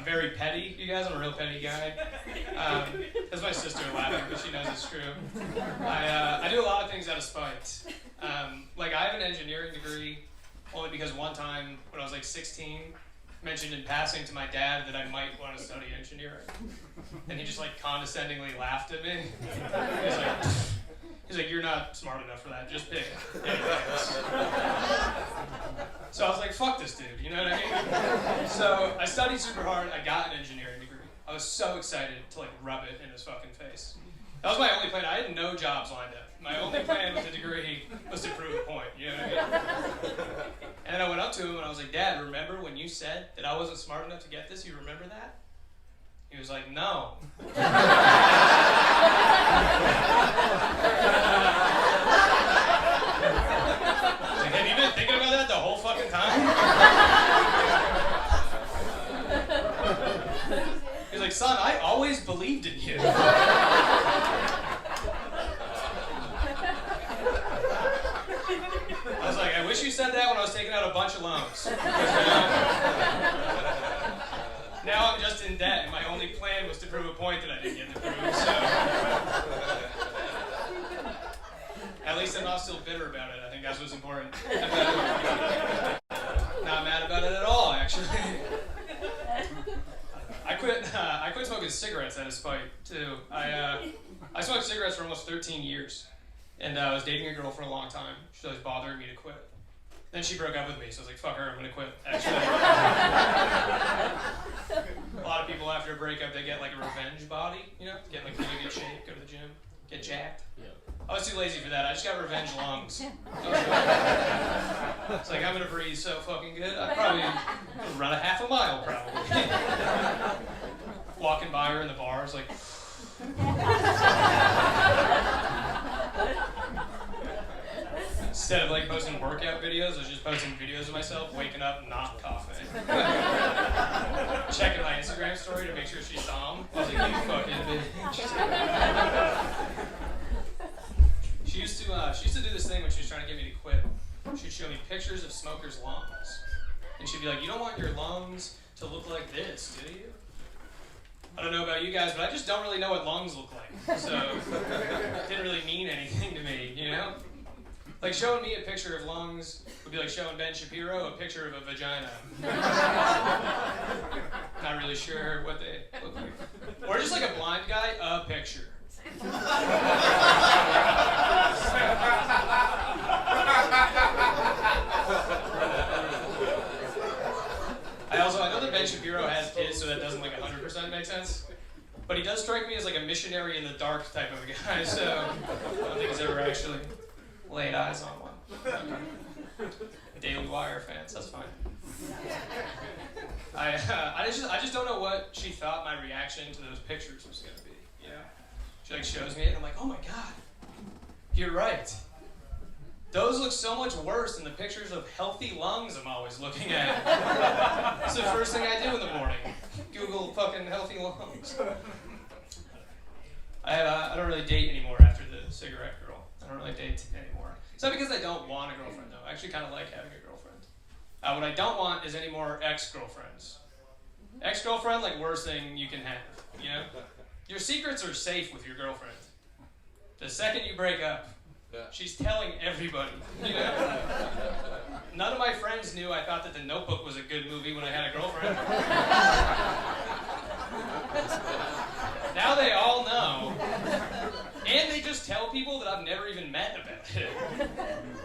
I'm very petty, you guys. I'm a real petty guy. That's my sister laughing, but she knows it's true. I do a lot of things out of spite. Like, I have an engineering degree only because one time when I was like 16, mentioned in passing to my dad that I might want to study engineering. And he just like condescendingly laughed at me. He's like, you're not smart enough for that, just pick anything else. So I was like, fuck this dude, you know what I mean? So I studied super hard, I got an engineering degree. I was so excited to like rub it in his fucking face. That was my only plan. I had no jobs lined up. My only plan with the degree was to prove a point, you know what I mean? And then I went up to him and I was like, Dad, remember when you said that I wasn't smart enough to get this? You remember that? He was like, no. Like, have you been thinking about that the whole fucking time? He's like, son, I always believed in you. I was like, I wish you said that when I was taking out a bunch of loans. Now I'm just in debt, and my only plan was to prove a point that I didn't get to prove, so... At least I'm not still bitter about it. I think that's what's important. Not mad about it at all, actually. I quit smoking cigarettes out of spite, too. I smoked cigarettes for almost 13 years. And I was dating a girl for a long time. She was bothering me to quit. Then she broke up with me, so I was like, fuck her, I'm gonna quit, actually. A lot of people after a breakup, they get like a revenge body, you know? Get like really good shape, go to the gym, get jacked. Yeah. I was too lazy for that, I just got revenge lungs. It's like, I'm gonna breathe so fucking good, I'd probably run a half a mile, probably. Walking by her in the bars, like... Instead of like posting workout videos, I was just posting videos of myself waking up not coughing. Checking my Instagram story to make sure she saw them. I was like, you fucking bitch. She used to do this thing when she was trying to get me to quit. She'd show me pictures of smokers' lungs. And she'd be like, you don't want your lungs to look like this, do you? I don't know about you guys, but I just don't really know what lungs look like. So it didn't really mean anything to me, you know? Like, showing me a picture of lungs would be like showing Ben Shapiro a picture of a vagina. Not really sure what they look like. Or just like a blind guy, a picture. I know that Ben Shapiro has kids, so that doesn't like 100% make sense. But he does strike me as like a missionary in the dark type of a guy, so I don't think he's ever actually laid eyes on one. Daily Wire fans, that's fine. I just don't know what she thought my reaction to those pictures was gonna be. You know, she like shows me it, and I'm like, oh my god, you're right. Those look so much worse than the pictures of healthy lungs I'm always looking at. It's the first thing I do in the morning. Google fucking healthy lungs. I don't really date anymore after the cigarette girl. I don't really date anymore. It's not because I don't want a girlfriend, though. I actually kind of like having a girlfriend. What I don't want is any more ex-girlfriends. Ex-girlfriend, like, worst thing you can have, you know? Your secrets are safe with your girlfriend. The second you break up, she's telling everybody, you know? None of my friends knew I thought that The Notebook was a good movie when I had a girlfriend. Now they all know. And they just tell people that I've never even met about it.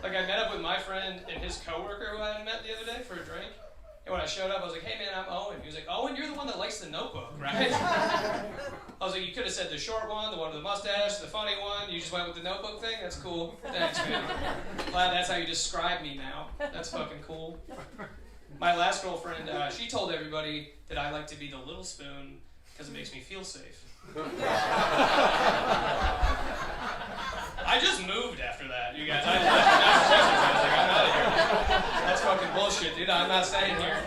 Like, I met up with my friend and his coworker who I hadn't met the other day for a drink. And when I showed up, I was like, hey man, I'm Owen. He was like, Owen, you're the one that likes The Notebook, right? I was like, you could have said the short one, the one with the mustache, the funny one. You just went with the Notebook thing? That's cool. Thanks, man. Glad that's how you describe me now. That's fucking cool. My last girlfriend, she told everybody that I like to be the little spoon because it makes me feel safe. I just moved after that, you guys. I left Massachusetts. I was like, I'm out of here. That's fucking bullshit, dude. I'm not staying here.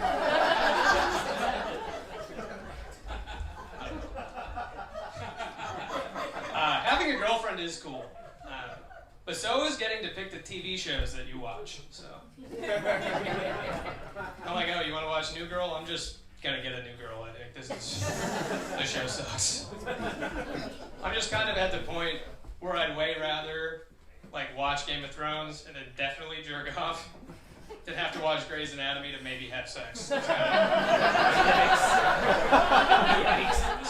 Having a girlfriend is cool. But so is getting to pick the TV shows that you watch. So I'm like, oh, you want to watch New Girl? I'm just gonna get a new girl, I think. The show sucks. I'm just kind of at the point where I'd way rather like watch Game of Thrones and then definitely jerk off than have to watch Grey's Anatomy to maybe have sex. That's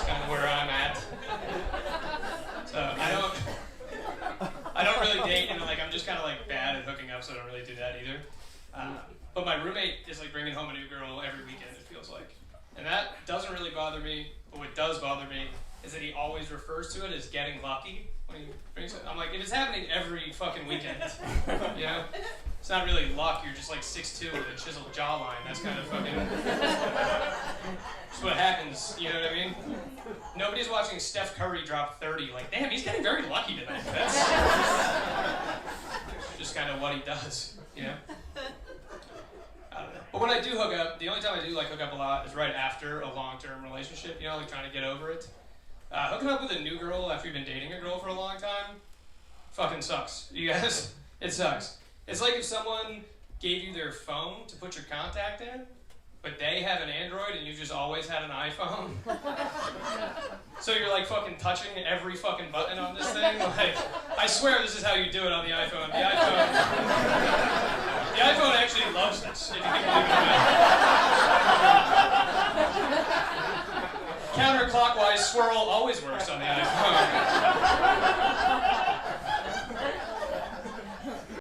kind of where I'm at. So I don't really date, and like I'm just kind of like bad at hooking up, so I don't really do that either. But my roommate is like bringing home a new girl every weekend, it feels like. And that doesn't really bother me, but what does bother me is that he always refers to it as getting lucky when he brings it. I'm like, if it's happening every fucking weekend, you know? It's not really luck, you're just like 6'2" with a chiseled jawline. That's kind of fucking... That's what happens, you know what I mean? Nobody's watching Steph Curry drop 30, like, damn, he's getting very lucky tonight. That's just kind of what he does, you know? I don't know. But when I do hook up, the only time I do like hook up a lot is right after a long-term relationship, you know, like trying to get over it. Hooking up with a new girl after you've been dating a girl for a long time fucking sucks. You guys, it sucks. It's like if someone gave you their phone to put your contact in, but they have an Android and you've just always had an iPhone. So you're like fucking touching every fucking button on this thing. Like, I swear this is how you do it on the iPhone. The iPhone actually loves this, if you can believe it or not. Counterclockwise swirl always works on the iPhone.